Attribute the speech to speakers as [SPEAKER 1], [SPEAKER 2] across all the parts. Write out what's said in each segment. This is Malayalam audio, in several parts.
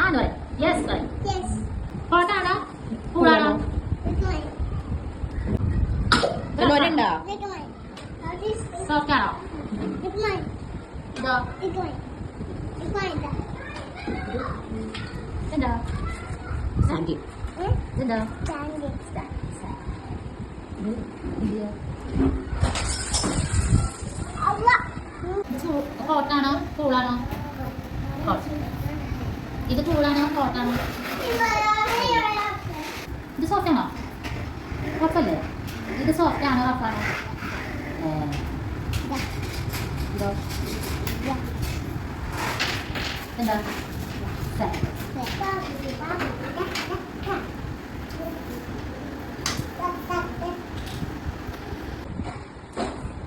[SPEAKER 1] ആന്ന് പറയും. യെസ് പറയും. ഹോട്ടാണോ കൂളാണോ?
[SPEAKER 2] ലോനുണ്ടോ?
[SPEAKER 1] സോഫ്റ്റ് ആണോ? ഇതോ എന്താ?
[SPEAKER 2] സാൻഡി.
[SPEAKER 1] ഇതെന്താ? ഹോട്ടാണോ കൂളാണോ? ഹോട്ട്. ഇത് കൂളാണോ ഹോട്ടാണോ? ഇത് സോഫ്റ്റ് ആണോ? റഫല്ലേ? ഇത് സോഫ്റ്റ് ആണോ റഫാണോ? ഇതോ എന്താ?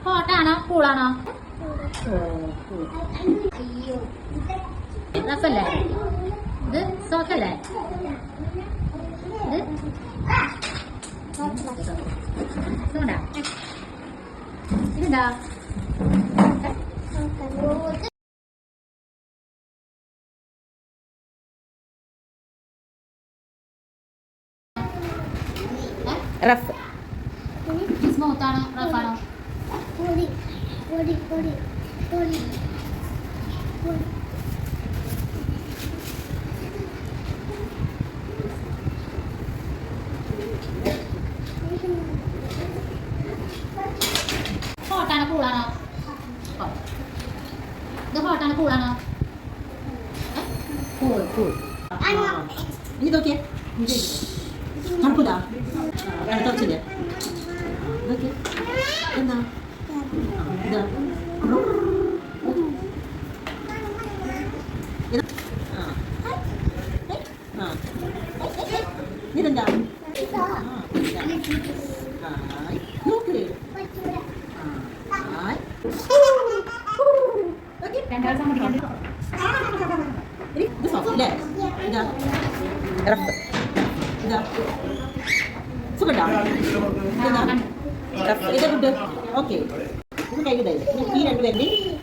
[SPEAKER 1] ഹോട്ടാണോ കൂളാണോ? റഫല്ലേ? ഇത് സോഫ്റ്റ് അല്ലേ? ഇത് ഇതുകൊണ്ടാ? ഇതെന്താ?
[SPEAKER 2] റഫ്.
[SPEAKER 1] സ്മൂത്ത് ആണോ റഫാണോ? ഹോട്ടാണോ കൂളാണോ? ഇത് ഹോട്ടാണോ കൂളാണോ?
[SPEAKER 2] Cool cool. ഇനി നോക്കിയേ. നടക്കൂല. തുറച്ചില്ലേ? നോക്കിയേ. എന്താ? ഇതാ. ഇതെന്താ? നോക്ക്. ഇത് സോഫ്റ്റ് അല്ലേ? ഇതാ റഫ്. ഇതാ സുഖണ്ടോ? ഇതാ റഫ്. ഇതാ ഗുഡ്. ഓക്കെ. ഇത് കൈ ഇടല്ലേ? ഈ രണ്ടുപേരുടെയും